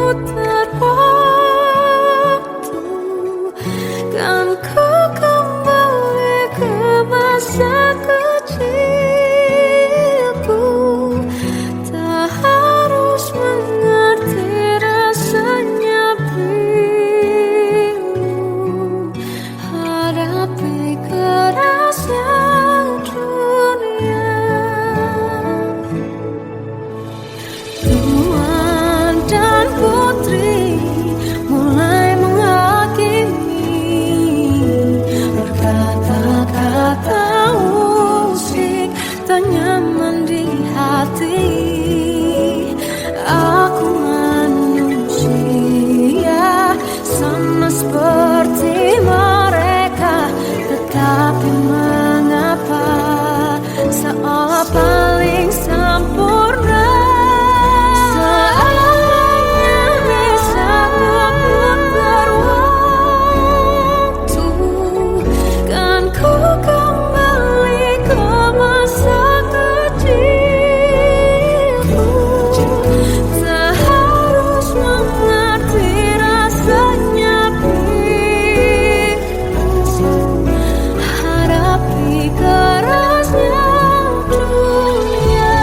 putar waktu, kan ku kembali ke masa kecilku. Tak harus mengerti rasanya bingung hadapi kerasnya dunia. Tuan dan putri mulai menghakimi, berkata-kata musik tak nyaman di hati. Aku manusia sama seperti mereka, tetapi mengapa seolah paling sempurna. Seandainya bisa memutar waktu, kan ku kembali ke masa kecilku. Tak harus mengerti rasanya bingung hadapi kerasnya dunia.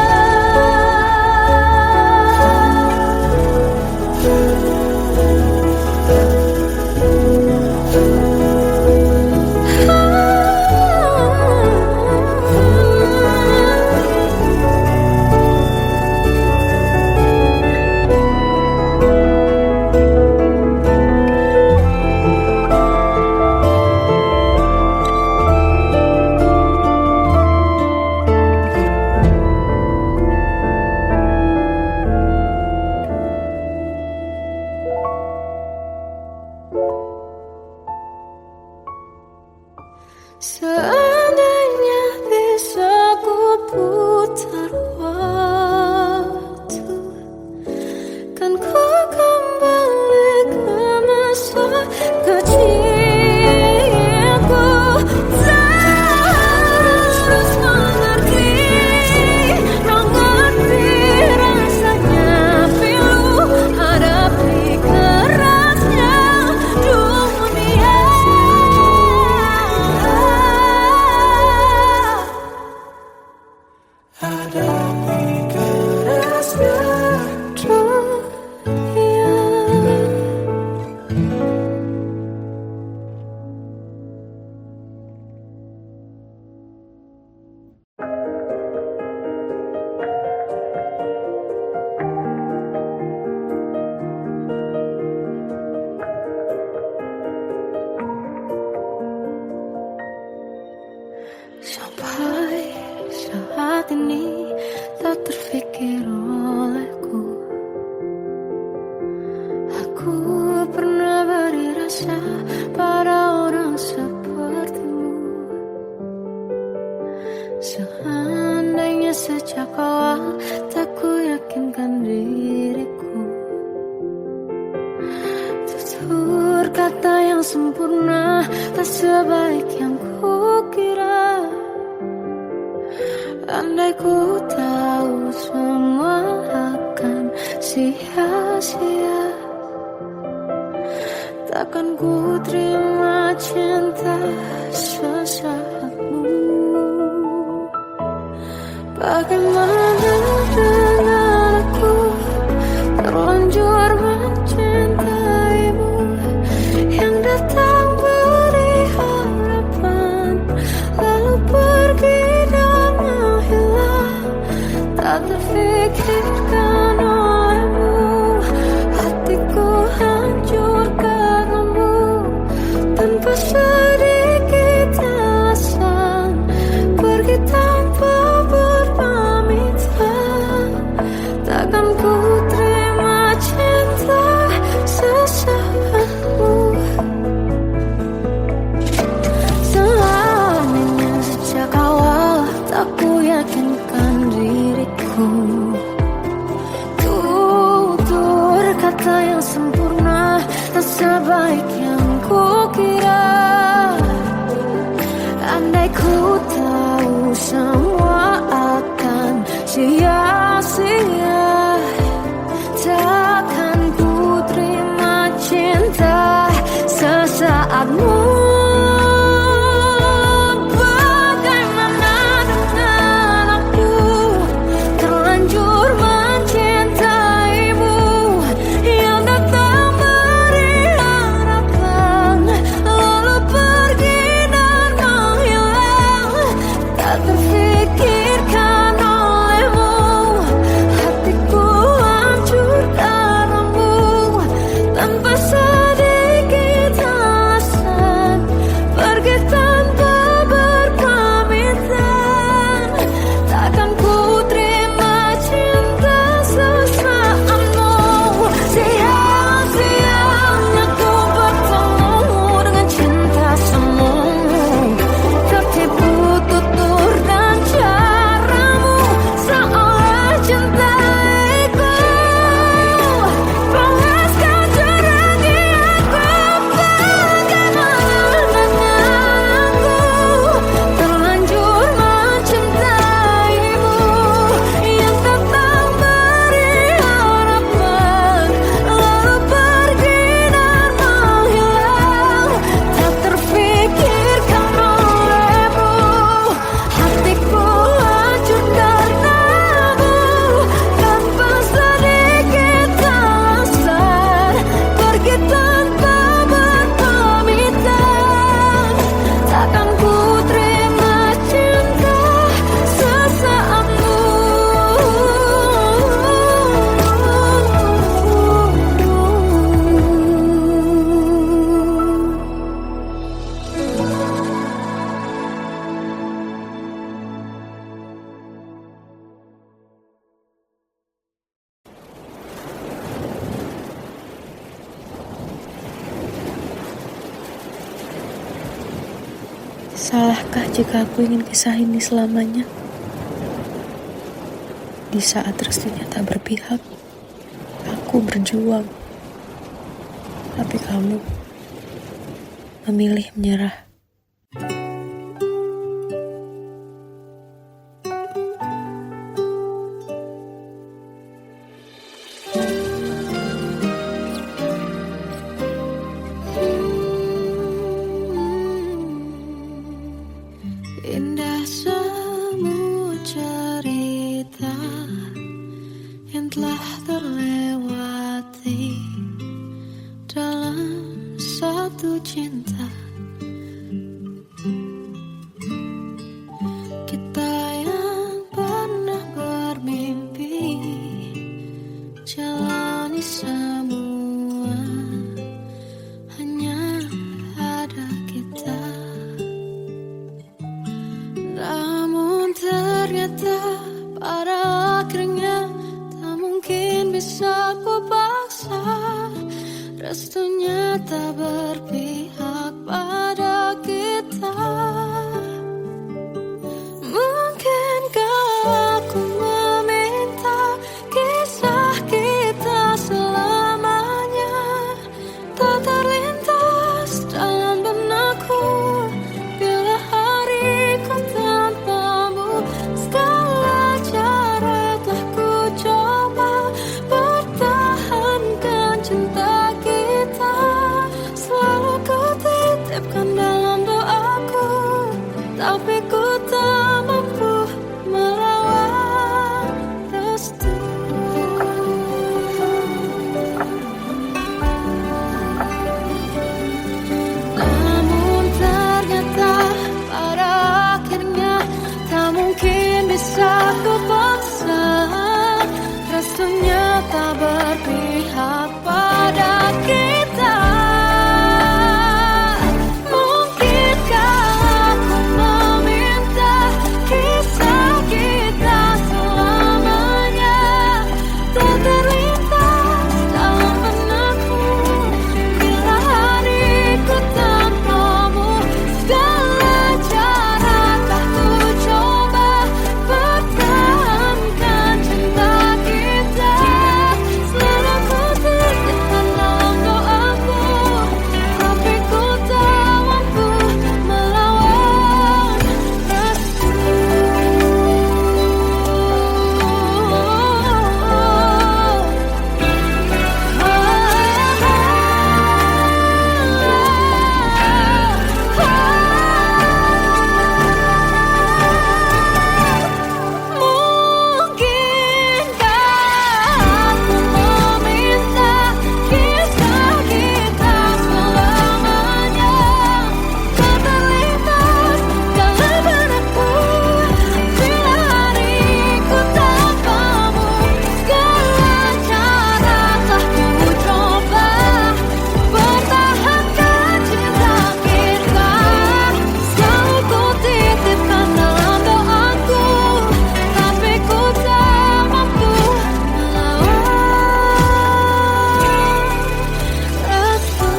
Seandainya bisa ku putar waktu, kan ku kembali ke masa kecilku. Tak harus mengerti rasanya pilu hadapi kerasnya dunia. Hadapi kerasnya dunia. Sampai saat ini tak terfikir olehku, aku pernah beri rasa pada orang sepertimu. Seandainya sejak awal tak ku yakinkan diriku, tutur kata yang sempurna tak sebaik yang ku kira. Andai ku tahu semua akan sia-sia, takkan ku terima cinta sesaatmu. Bagaimana dengan aku terlanjur mencintaimu, yang datang beri harapan lalu pergi dan menghilang. Tak terfikirkan olehmu, hatiku hancur karenamu. Tanpa sedikit alasan, pergi tanpa berpamitan. Takkan ku terima cinta sesaatmu. Selamanya sejak awal tak ku yakinkan diriku, tutur kata yang sempurna tak sebaik yang ku kira. Andai ku tahu semua akan sia-sia, takkan ku Salahkah jika aku ingin kisah ini selamanya? Di saat restunya tak berpihak, aku berjuang. Tapi kamu memilih menyerah. Indah semua cerita yang telah terlewati dalam satu cinta. Kita yang pernah bermimpi jalani semua, hanya ada kita. Namun ternyata pada akhirnya tak mungkin bisa ku paksa. Restunya tak berpihak pada kita. Mungkinkah aku meminta kisah kita selamanya tak terlintas dalam benakku bila hariku tanpamu. Segala cara telah ku coba pertahankan cinta kita. Selalu ku titipkan dalam doaku, tapi ku tak mampu merawat restu. Namun ternyata pada akhirnya tak mungkin bisa ku paksa. Restunya tak berpihak pada kita. Mungkinkah aku meminta kisah kita selamanya tak terlintas dalam benakku bila hariku tanpamu. Segala cara telah ku coba pertahankan cinta kita. Selalu ku titipkan dalam doaku, tapi ku tak mampu melawan restu. Mungkinkah aku meminta kisah kita selamanya tak terlintas dalam benakku bila hariku tanpamu. Segala cara telah ku coba pertahankan cinta kita. Selalu ku titipkan dalam doaku, tapi ku tak mampu melawan restu.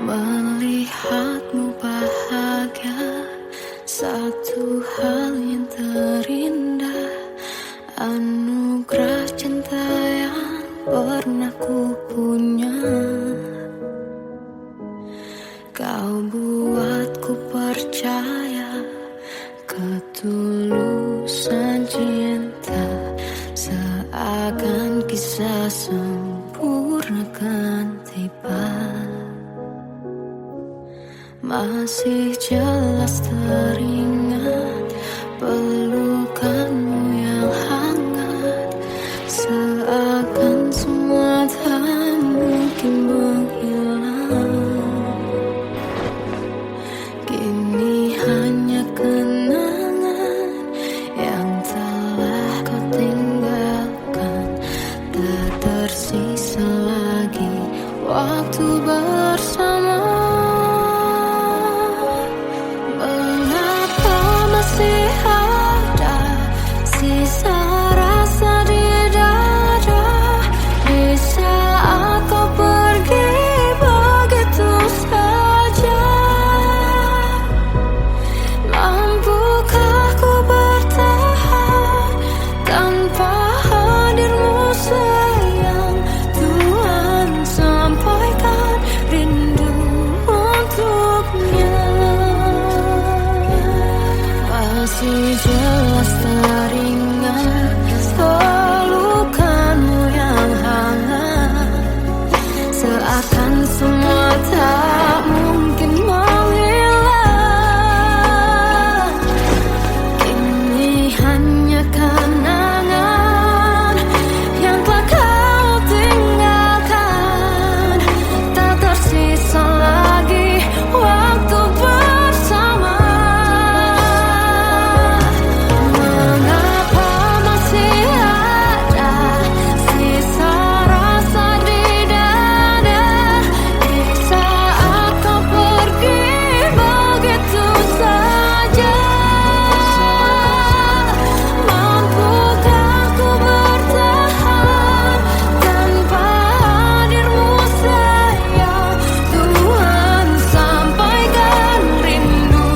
Melihatmu bahagia satu hal yang terindah, anugerah cinta yang pernah ku punya. Kau buatku percaya ketulusan cinta seakan kisah sempurna. jelas teringat pelukanmu yang hangat, seakan semua tak mungkin menghilang. Kini hanya kenangan yang telah kau tinggalkan, tak tersisa lagi waktu bersama. Mengapa masih ada sisa rasa di dada di saat kau pergi begitu saja? Mampukah ku bertahan tanpa hadirmu sayang? Tuhan, sampaikan rindu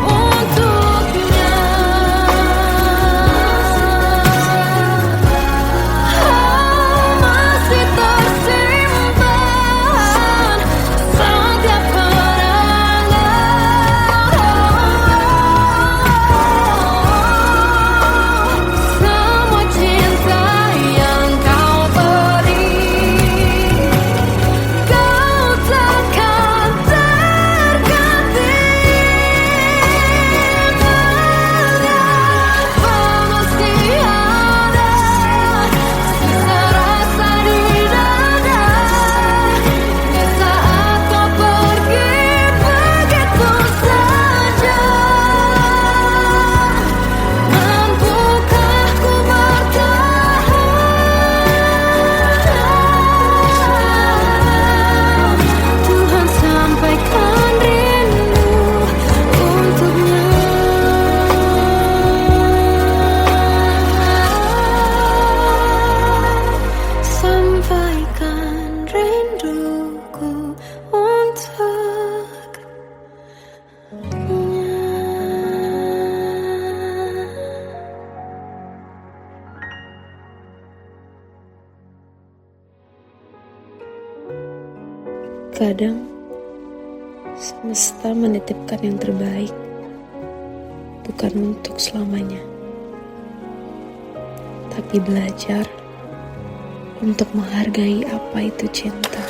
untuknya. Masih tersimpan setiap kenangan, semua cinta yang kau beri, kau takkan terganti. Mengapa masih ada sisa rasa di dada di saat kau pergi begitu saja? Mampukah ku bertahan? Tuhan, sampaikan rindu untuknya. Sampaikan rinduku untuknya. Kadang semesta menitipkan yang terbaik, bukan untuk selamanya, tapi belajar untuk menghargai apa itu cinta.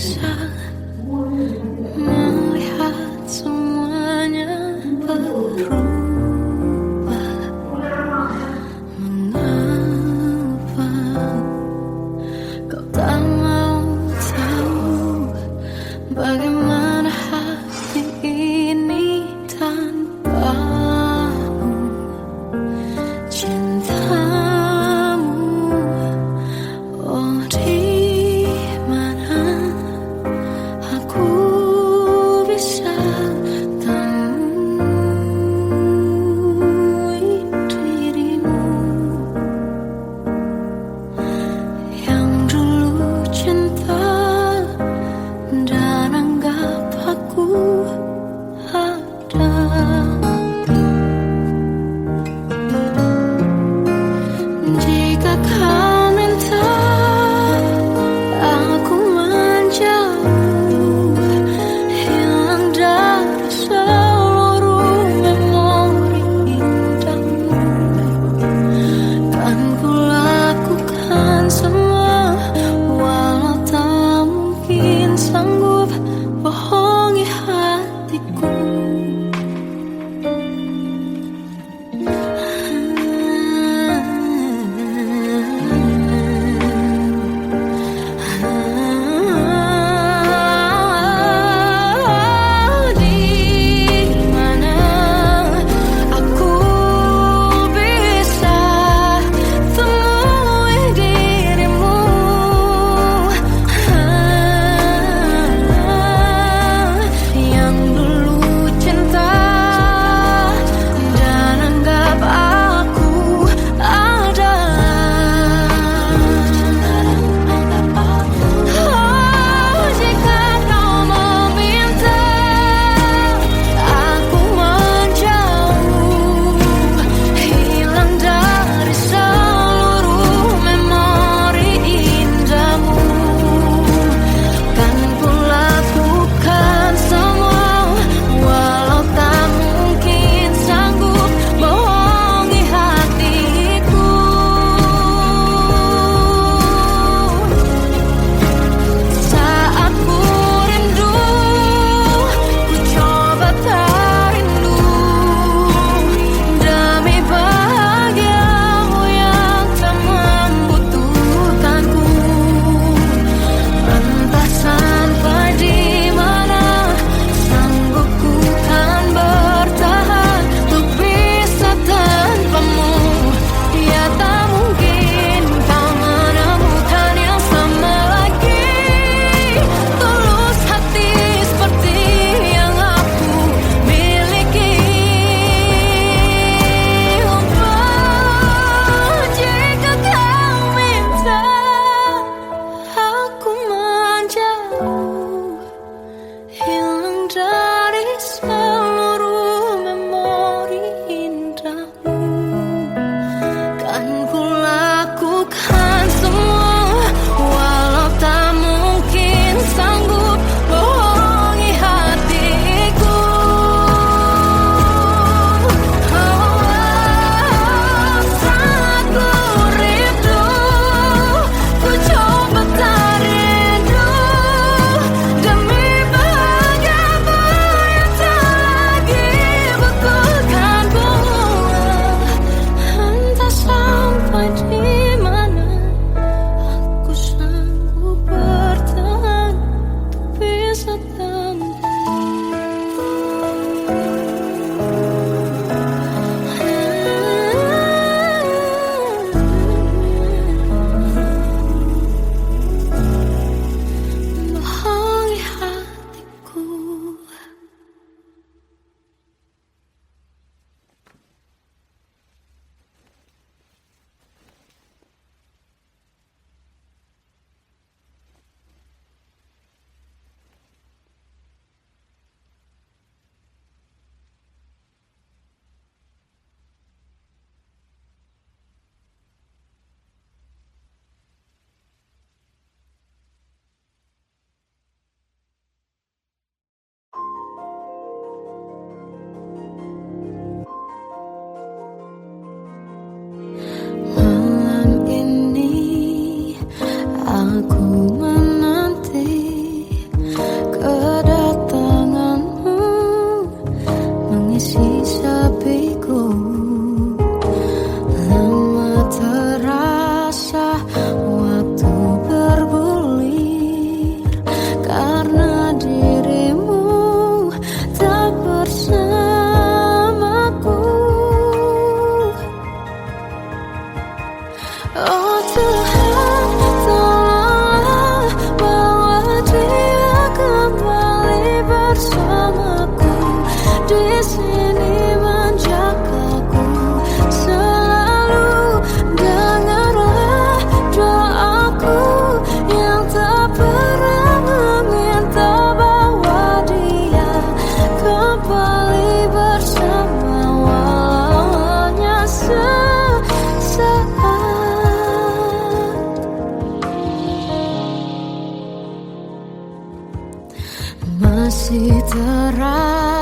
tersiksa melihat semuanya berubah. Mengapa kau tak mau tahu bagaimana hati ini tanpamu? Cintamu, oh di mana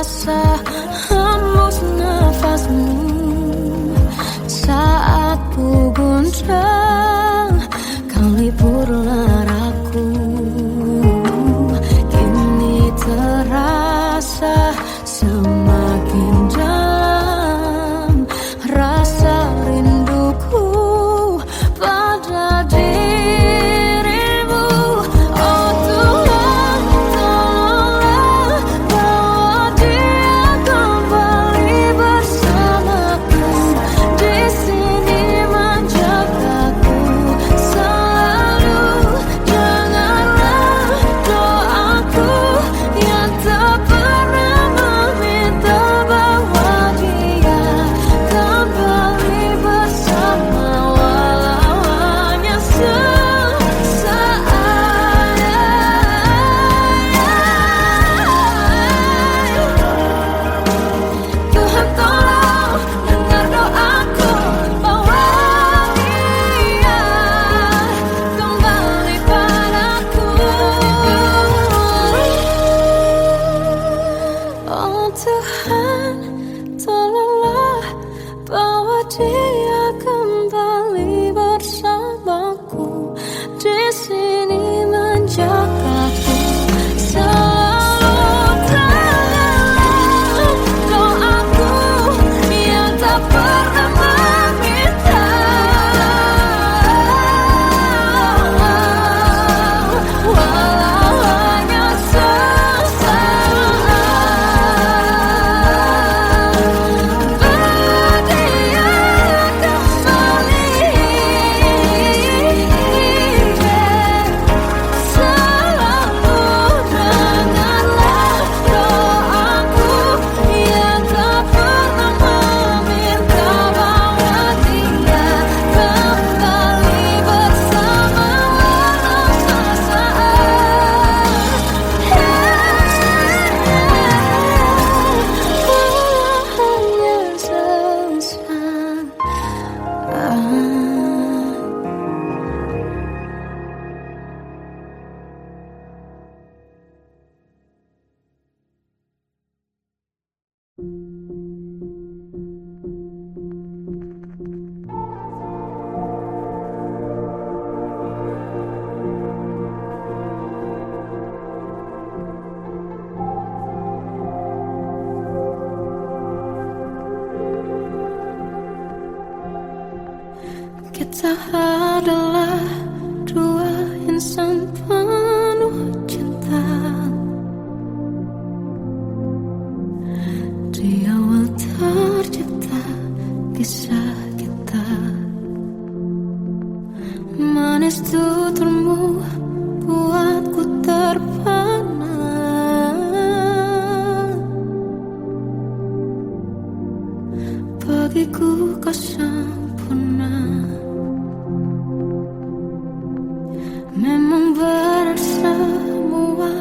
terasa hembus nafasmu saat ku goncang, kau liburlah raku. Kini terasa semakin dalam rasa rinduku pada dirimu. Oh Tuhan, tolonglah bawa dia kembali bersamaku. Di sini menjagaku selalu. Janganlah doaku yang tak pernah meminta bawa dia kembali bersama, walau hanya sesaat. Tuhan tolong dengar doaku, bawa dia kembali padaku. Oh Tuhan, tolonglah bawa dia kembali bersamaku. Di sini menjagaku selalu. Janganlah doaku yang tak pernah meminta, walau hanya sesaat. Berdia kembali selalu. Dengarlah doaku yang tak pernah meminta, bawa dia kembali bersama, walau sesaat. Hanya sesaat. Kita adalah dua insan penuh cinta. Di awal tercipta kisah kita, manis tuturmu buatku terpana. Bagiku kau sempurna. Memang berat semua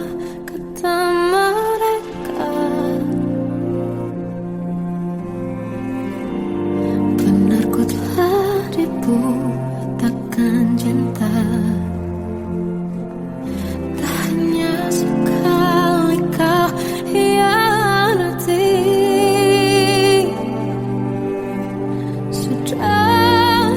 kata mereka, benar ku telah dibutakan cinta. Tak hanya sekali kau hianati, sudah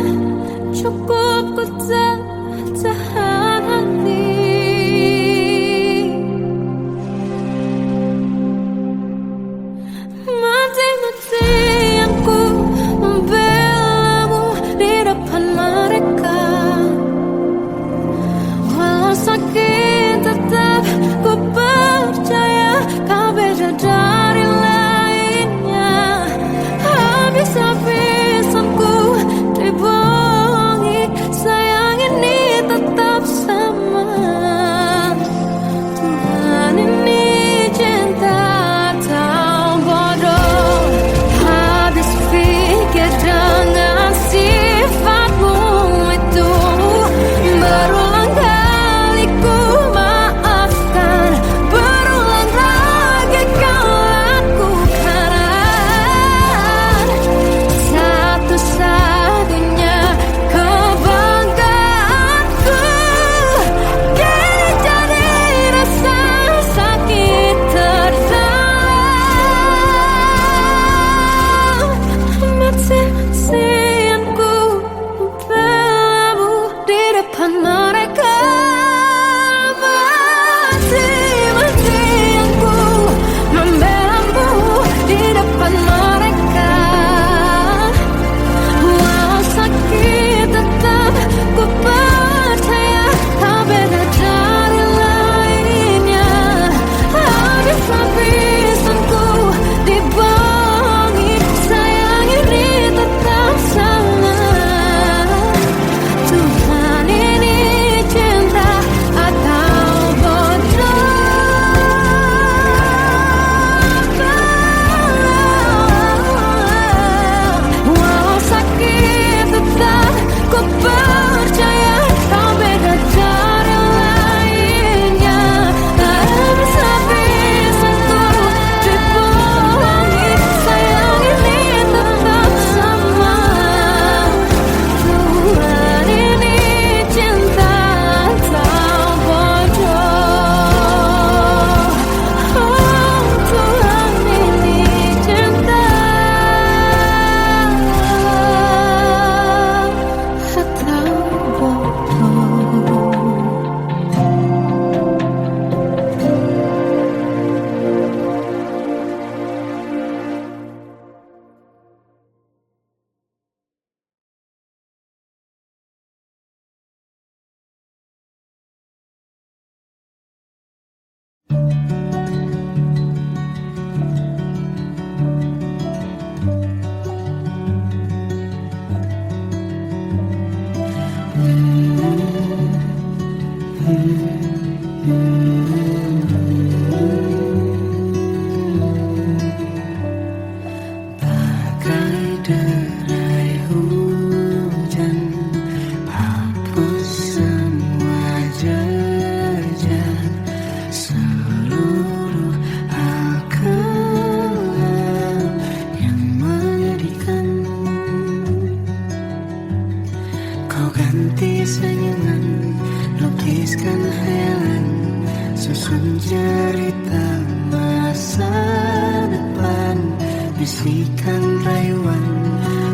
bisikan rayuan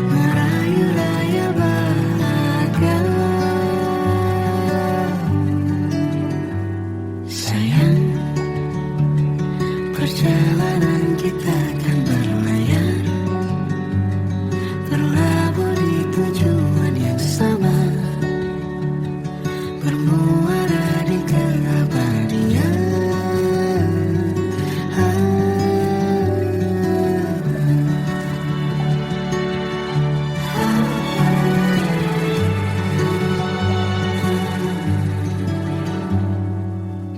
merayu raya bahagia. Sayang, perjalanan kita kan berlayar, berlabuh di tujuan yang sama, bermuara di keabadian.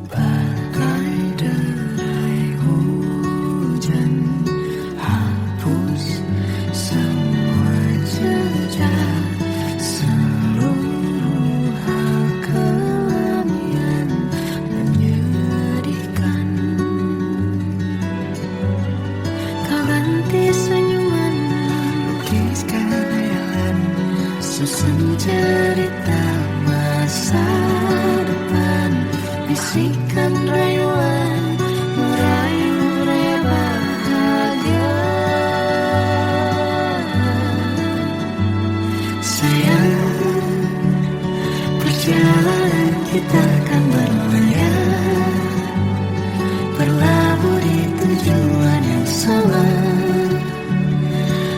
Bagai derai hujan, hapus semua jejak, seluruh hal kelam yang menyedihkan. Kau ganti senyuman, lukiskan hayalan, susun cerita masa depan, bisikan rayuan merayu raya bahagia. Sayang, perjalanan kita kan berlayar, berlabuh di tujuan yang sama,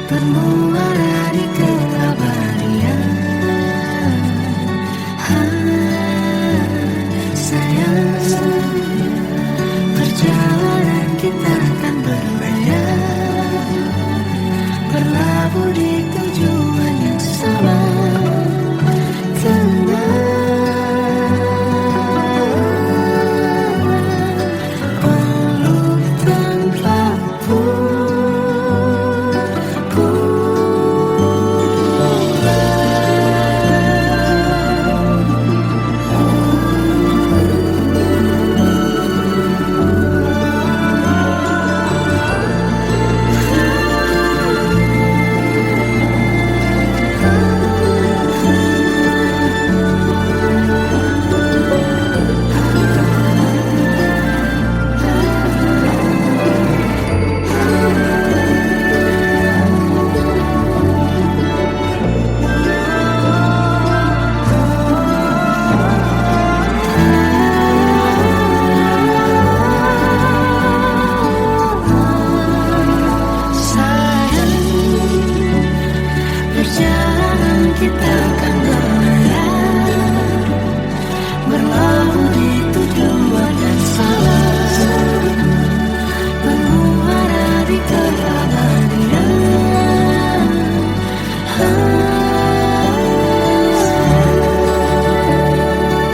bermuara di keabadian. Sayang, perjalanan kita kan berlayar, berlabuh di tujuan yang sama. Peluk tempatku, perjalanan kita kan berlayar, berlabuh di tujuan yang sama, bermuara di keabadian.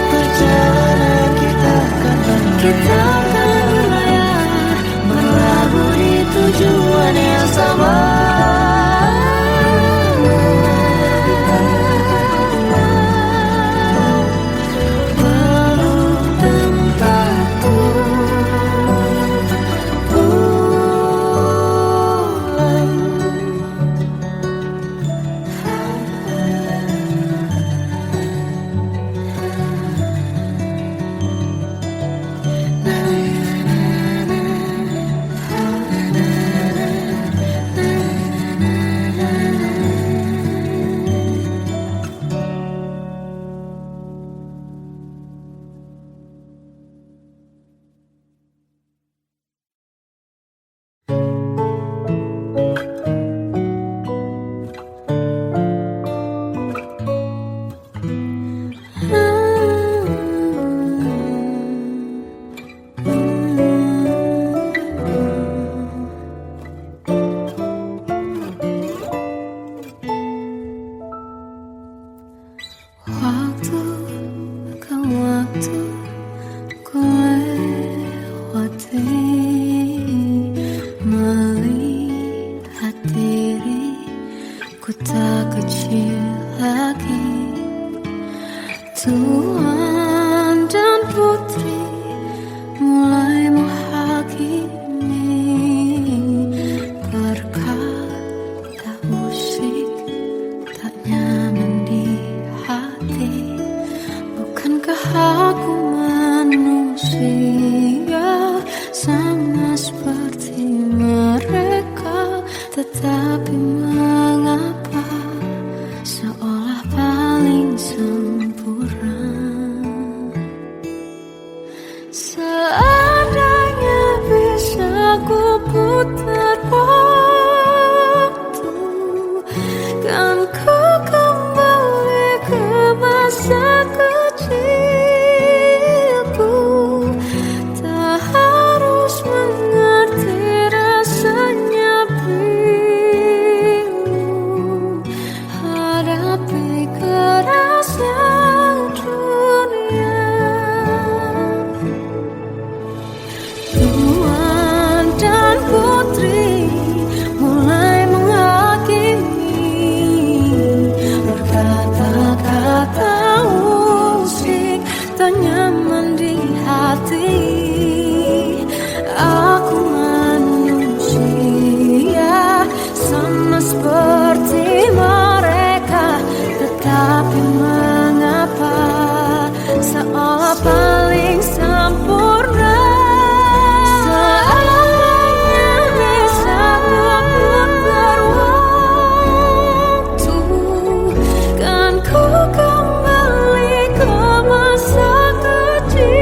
Perjalanan kita kan berlayar, berlabuh di tujuan yang sama. Waktu akan waktu ku lewati, melihat diri ku tak kecil lagi. Tuan dan putri mulai menghakimi, berkata musik tak nyaman di hati. Bukankah aku manusia sama seperti mereka? Tetapi mengapa seolah paling sempurna. Seandainya bisa ku putar waktu, kan ku kembali ke masa kecilku. Tak harus mengerti rasanya bingung hadapi kerasnya dunia. Tuan dan putri mulai menghakimi, berkata-kata musik tak nyaman di hati. Aku manusia sama seperti mereka, tetapi mengapa seolah paling sempurna. Seandainya bisa ku putar waktu, kan ku kembali ke masa kecilku.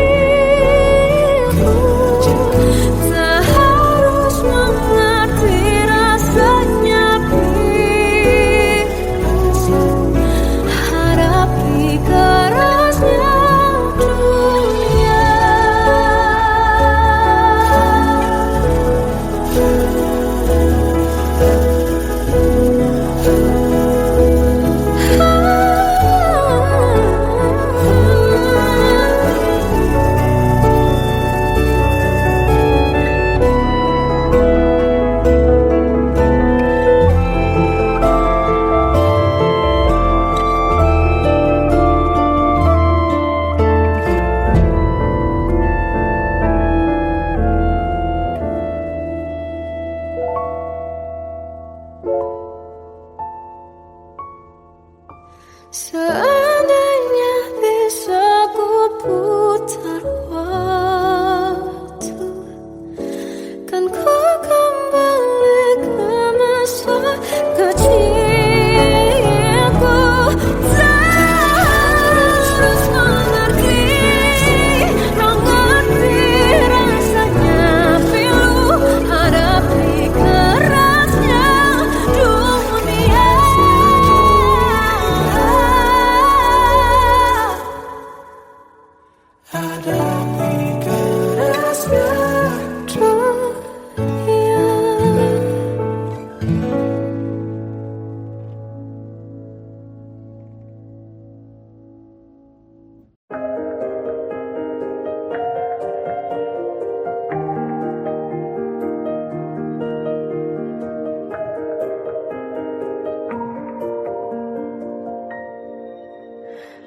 Tak harus mengerti rasanya bingung hadapi kerasnya dunia. Seandainya bisa ku putar waktu, kan ku kembali ke masa kecilku. Tak harus mengerti rasanya pilu hadapi kerasnya dunia. Hadapi kerasnya dunia.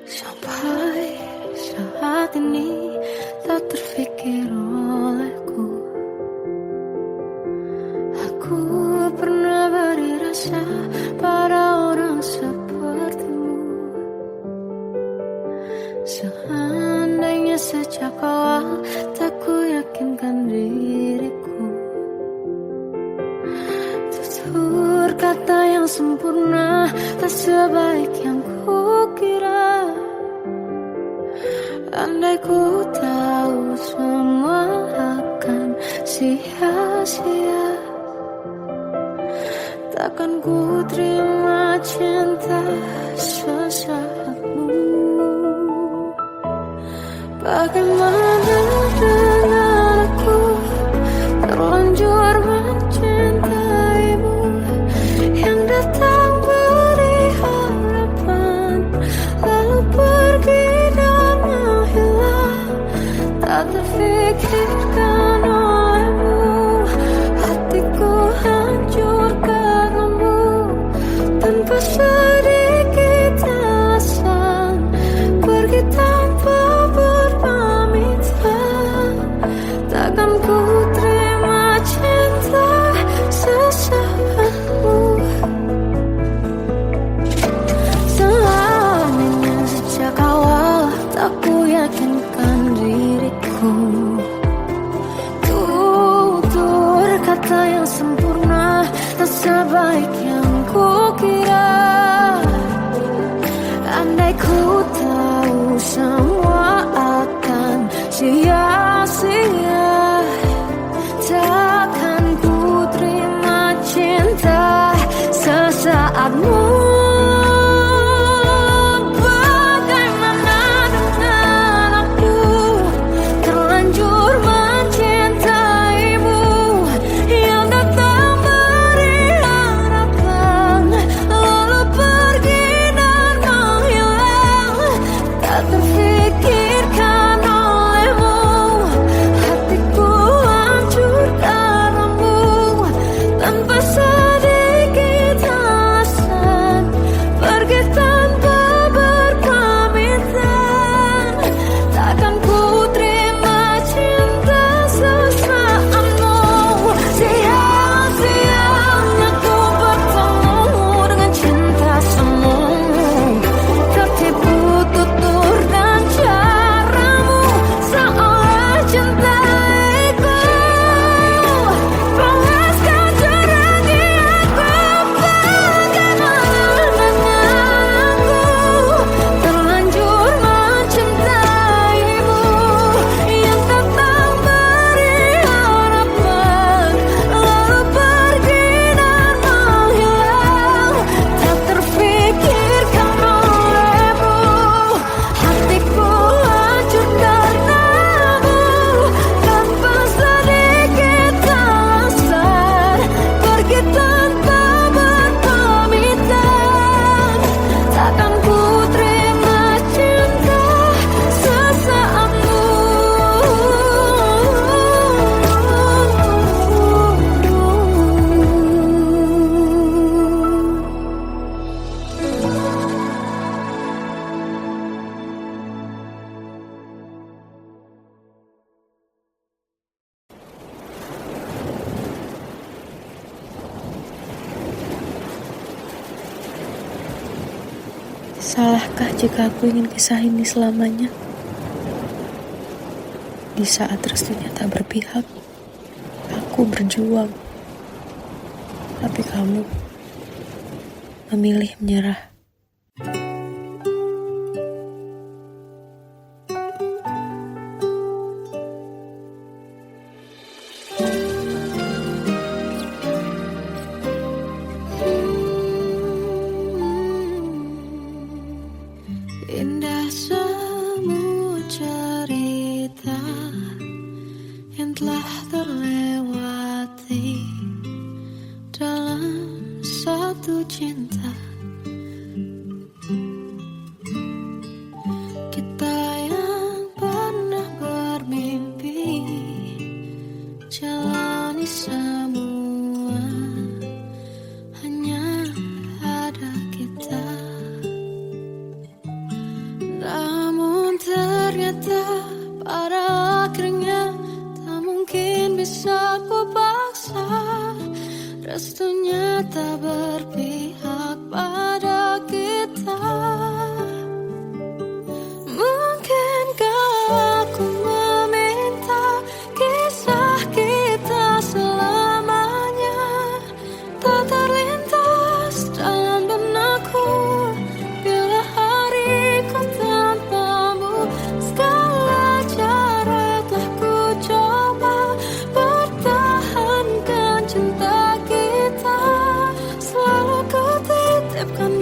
Sampai saat ini tak terfikir olehku, aku pernah beri rasa pada orang sepertimu. Seandainya sejak awal tak ku yakinkan diriku, tutur kata yang sempurna tak sebaik yang ku kira. Andai ku tahu semua akan sia-sia, takkan ku terima cinta sesaatmu. Bagaimana dengan aku terlanjur mencintaimu, yang datang beri harapan lalu pergi dan menghilang. Tak terfikirkan olehmu, hatiku hancur karenamu. Tanpa sedikit alasan pergi tanpa berpamitan, takkan ku terima cinta tak sebaik yang kukira. Andai ku tahu semua akan sia-sia, takkan ku terima cinta sesaatmu. Bagaimana dengan aku, terlanjur mencintaimu, yang datang beri harapan, lalu pergi dan menghilang, tak terfikirkan olehmu. Hatiku hancur karenamu, tanpa sedikit alasan, pergi tanpa berpamitan. Takkan ku terima cinta sesaatmu. Sia-sianya ku bertemu dengan cinta semu, tertipu tutur dan caramu, seolah cintaiku panaskan jerami aku. Bagaimana dengan aku, terlanjur mencintaimu, yang datang beri harapan, lalu pergi dan menghilang, tak terfikirkan olehmu. Hatiku hancur karenamu, tanpa sedikit alasan, pergi tanpa berpamitan. Takkan ku terima cinta sesaatmu. Salahkah jika aku ingin kisah ini selamanya? Di saat restunya tak berpihak, aku berjuang. Tapi kamu memilih menyerah. Indah semua cerita yang telah terlewati dalam satu cinta. Kita yang pernah bermimpi jalani semua, hanya ada kita. Namun ternyata pada akhirnya tak mungkin bisa ku paksa, restunya tak berpihak pada kita. Mungkinkah aku meminta kisah kita selamanya tak terlintas dalam benakku, bila hariku tanpamu. Segala cara telah ku coba pertahankan cinta kita, selalu ku titipkan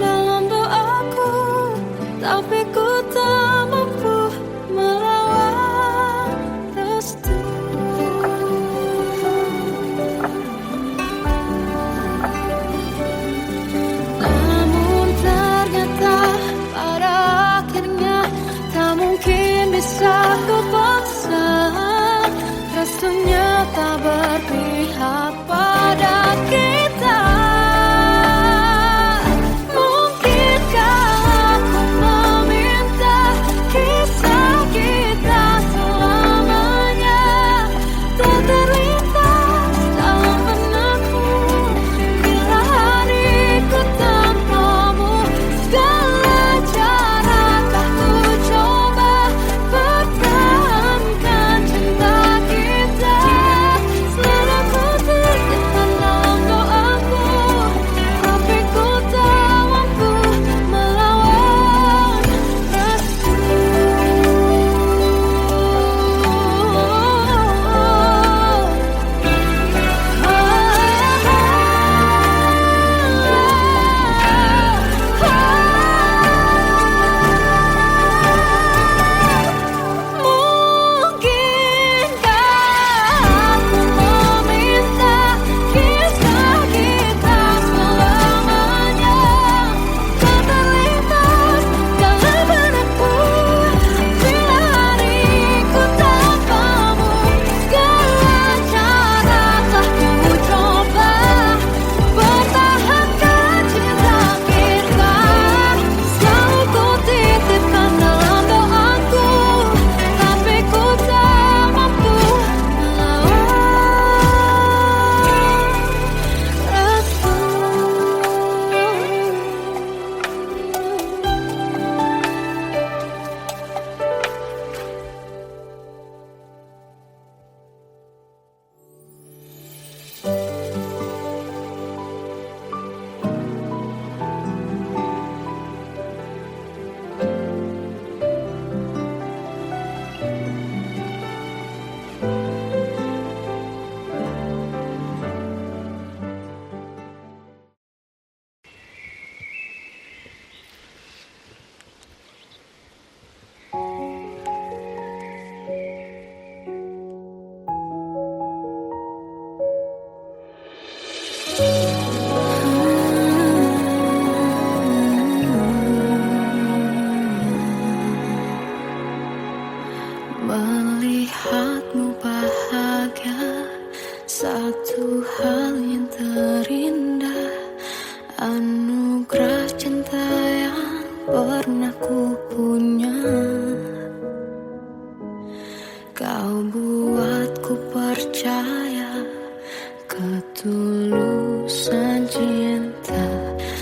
Urusan cinta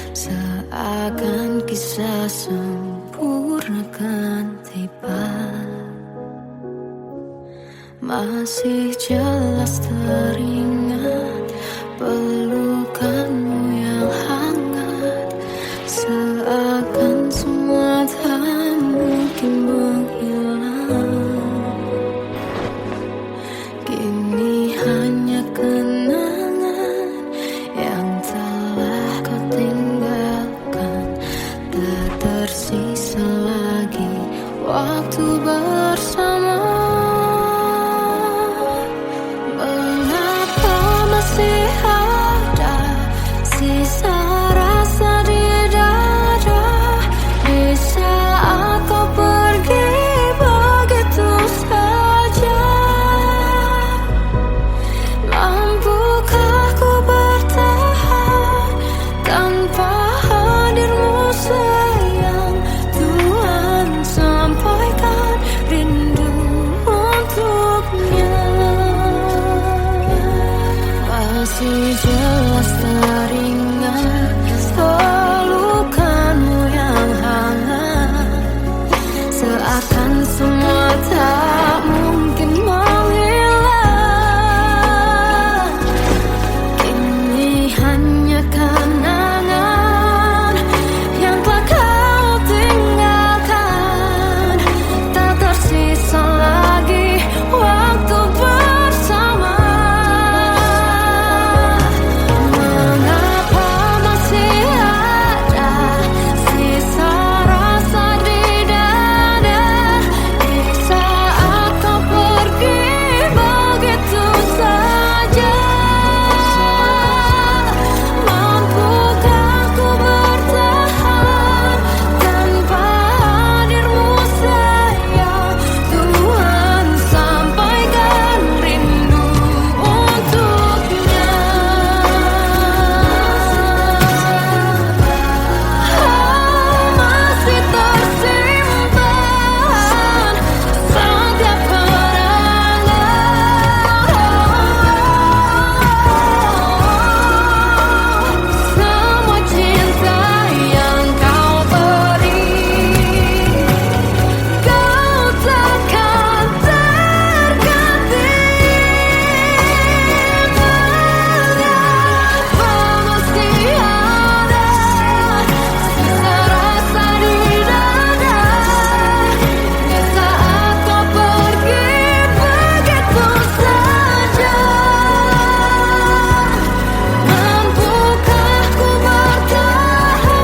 seakan kisah sempurna kan tiba. Masih jelas teringat pelukanmu yang hangat, seakan semua tak mungkin menghilang. Kini hanya kenangan yang telah kau tinggalkan, tak tersisa lagi waktu bersama. Mengapa masih ada sisa rasa di dada di saat kau pergi begitu saja? Mampukah ku bertahan tanpa hadirmu sayang? Tuhan sampaikan rindu untuknya. Masih jelas teringat pelukanmu yang hangat, seakan semua tak mungkin menghilang. Kini hanya kenangan yang telah kau tinggalkan, tak tersisa lagi waktu bersama. Mengapa masih ada sisa rasa di dada di saat kau pergi begitu saja? Mampukah ku bertahan tanpa hadirmu sayang? Tuhan sampaikan rindu untuknya. Masih tersimpan setiap kenangan, semua cinta yang kau beri, kau takkan terganti. Mengapa masih ada sisa rasa di dada di saat kau pergi begitu saja? Mampukah ku bertahan?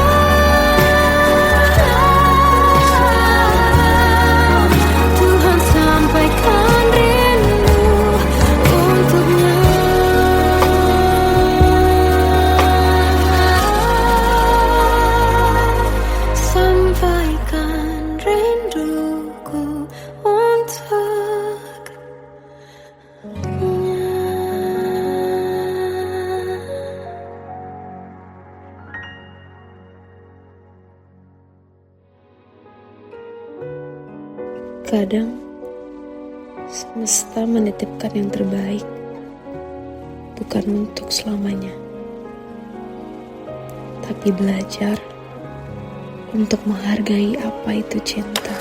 Tuhan sampaikan rindu untuknya. Sampaikan rinduku untuknya. Kadang semesta menitipkan yang terbaik, bukan untuk selamanya, tapi belajar untuk menghargai apa itu cinta.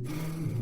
Thank